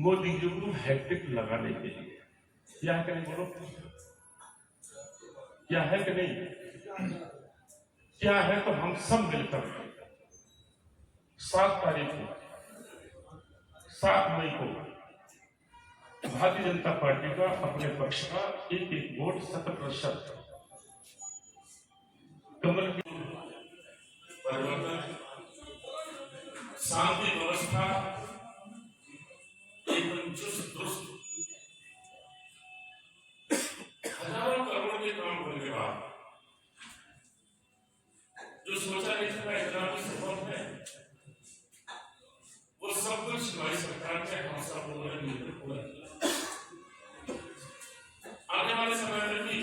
मोदी जी को हैट्रिक लगाने के लिए क्या है कि नहीं बोलो, क्या है कि नहीं, क्या है तो हम सब मिलकर 7 तारीख को 7 मई को भारतीय जनता पार्टी का अपने पक्ष का एक वोट 100% कमल की परिवर्तन, शांति व्यवस्था एकदम चुस्त दुरुस्त, हजारों करोड़ के काम होने के बाद जो सोचा नहीं था इतना भी संभव है, वो सब कुछ हमारी सरकार ने हम सब लोगों ने मिलकर पूरा किया। आने वाले समय में भी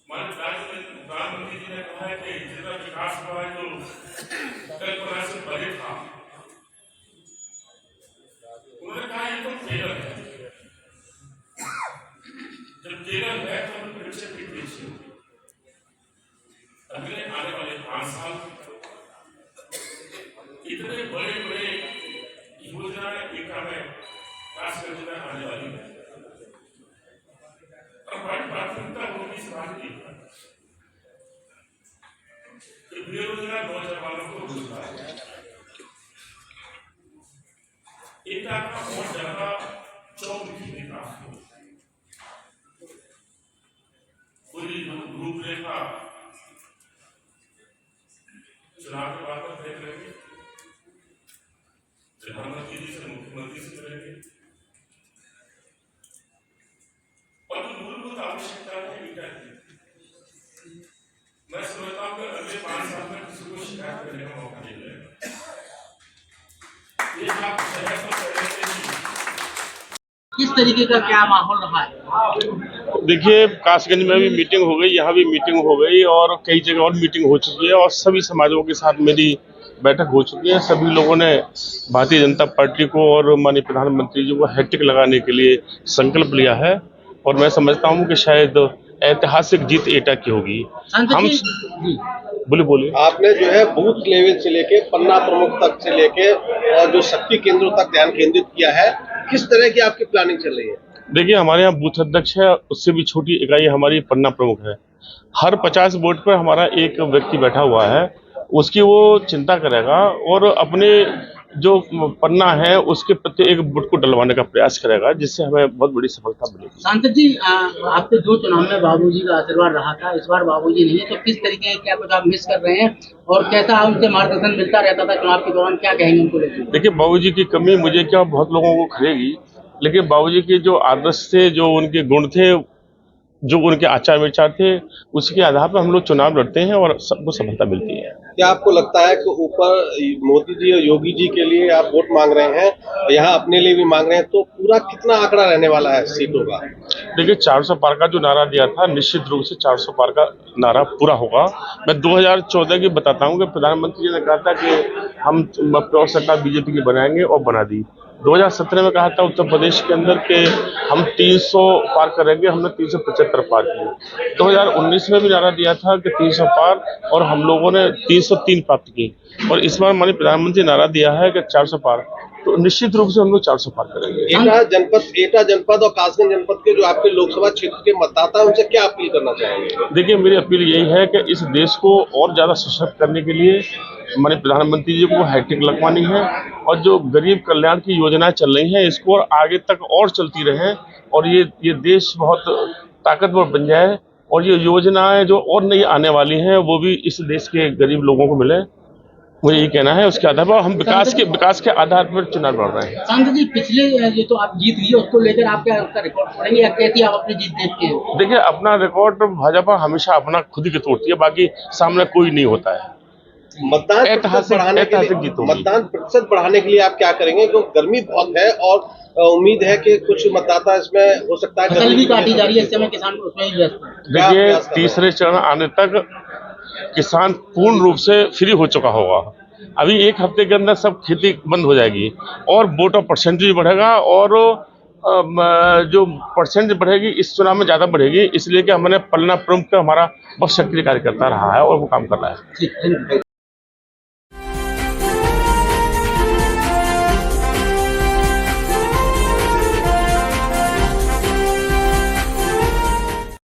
हमारे प्रधानमंत्री जी ने कहा है कि जितना विकास हुआ है जो कल्पना से परे था, उन्होंने कहा ये तो केवल है, जब केवल है तो हम परीक्षा की पीछे अगले आने वाले 5 साल इतने बड़े बड़े योजनाएं विकास योजना आने वाली है और हमारी प्राथमिकता होगी समाज की बेरोजगार नौजवानों को रोजगार, एक आपका बहुत ज्यादा चौमुखी विकास हो, पूरी रूपरेखा चुनाव के बाद पर तय करेंगे, प्रधानमंत्री जी से मुख्यमंत्री से करेंगे और जो मूलभूत आवश्यकता है इनका मैं समझता हूं कि अगले 5 साल में किसी को शिकायत करने का मौका नहीं मिलेगा। ये आप शहर को किस तरीके का क्या माहौल रहा है? देखिए, कासगंज में भी मीटिंग हो गई, यहाँ भी मीटिंग हो गई और कई जगह और मीटिंग हो चुकी है और सभी समाजों के साथ मेरी बैठक हो चुकी है। सभी लोगों ने भारतीय जनता पार्टी को और माननीय प्रधानमंत्री जी को हैट्रिक लगाने के लिए संकल्प लिया है और मैं समझता हूँ कि शायद ऐतिहासिक जीत एटा की होगी। हम बोले आपने जो है बूथ लेवल से लेके पन्ना प्रमुख तक से लेके और जो शक्ति केंद्रों तक ध्यान केंद्रित किया है, किस तरह की आपकी प्लानिंग चल रही है? देखिए, हमारे यहाँ बूथ अध्यक्ष है, उससे भी छोटी इकाई हमारी पन्ना प्रमुख है। हर 50 वोट पर हमारा एक व्यक्ति बैठा हुआ है, उसकी वो चिंता करेगा और अपने जो पन्ना है उसके प्रति एक वोट को डलवाने का प्रयास करेगा, जिससे हमें बहुत बड़ी सफलता मिलेगी। सांसद जी, आपके 2 चुनाव में बाबूजी का आशीर्वाद रहा था, इस बार बाबूजी नहीं है, तो किस तरीके क्या कुछ आप मिस कर रहे हैं और कैसा उनसे मार्गदर्शन मिलता रहता था चुनाव के दौरान, क्या कहेंगे उनको लेकर? देखिए, बाबूजी की कमी मुझे क्या बहुत लोगों को खलेगी, लेकिन बाबूजी के जो आदर्श थे, जो उनके गुण थे, जो उनके आचार विचार थे, उसके आधार पर हम लोग चुनाव लड़ते हैं और सबको सफलता मिलती है। क्या आपको लगता है कि ऊपर मोदी जी और योगी जी के लिए आप वोट मांग रहे हैं, यहाँ अपने लिए भी मांग रहे हैं, तो पूरा कितना आंकड़ा रहने वाला है सीटों का? देखिए, 400 पार का जो नारा दिया था, निश्चित रूप से 400 पार का नारा पूरा होगा। मैं 2014 की बताता हूँ कि प्रधानमंत्री जी ने कहा था कि हम सरकार बीजेपी की बनाएंगे और बना दी। 2017 में कहा था उत्तर प्रदेश के अंदर के हम 300 पार करेंगे, हमने 375 पार किए। 2019 में भी नारा दिया था कि 300 पार और हम लोगों ने 303 प्राप्त की और इस बार माननीय प्रधानमंत्री नारा दिया है कि 400 पार, तो निश्चित रूप से हम लोग 400 पार करेंगे। एटा जनपद और कासगंज जनपद के जो आपके लोकसभा क्षेत्र के मतदाता हैं, उनसे क्या अपील करना चाहेंगे? देखिए, मेरी अपील यही है कि इस देश को और ज्यादा सशक्त करने के लिए माननीय प्रधानमंत्री जी को हैट्रिक लगवानी है और जो गरीब कल्याण की योजनाएं चल रही हैं इसको आगे तक और चलती रहें और ये देश बहुत ताकतवर बन जाए और ये योजनाएं जो और नई आने वाली हैं वो भी इस देश के गरीब लोगों को मिले। मुझे ये कहना है, उसके आधार पर हम विकास के आधार पर चुनाव लड़ रहे हैं। सांसद जी, पिछले ये तो आप जीत लिए, उसको लेकर आप क्या उसका रिकॉर्ड तोड़ेंगे या कैसी आप अपनी जीत देखते हैं? देखिए, अपना रिकॉर्ड भाजपा हमेशा अपना खुद ही तोड़ती है, बाकी सामने कोई नहीं होता है। मतदान प्रतिशत बढ़ाने के लिए आप क्या करेंगे? क्योंकि गर्मी बहुत है और उम्मीद है कि कुछ मतदाता इसमें हो सकता है फसल भी काटी जा रही है, इस समय किसान उसमें ही व्यस्त है। देखिए, तीसरे चरण आने तक किसान पूर्ण रूप से फ्री हो चुका होगा। अभी 1 हफ्ते के अंदर सब खेती बंद हो जाएगी और वोट और परसेंटेज बढ़ेगा और जो परसेंटेज बढ़ेगी इस चुनाव में ज्यादा बढ़ेगी, इसलिए कि हमने पन्ना प्रमुख का हमारा बहुत सक्रिय कार्यकर्ता रहा है और वो काम कर रहा है।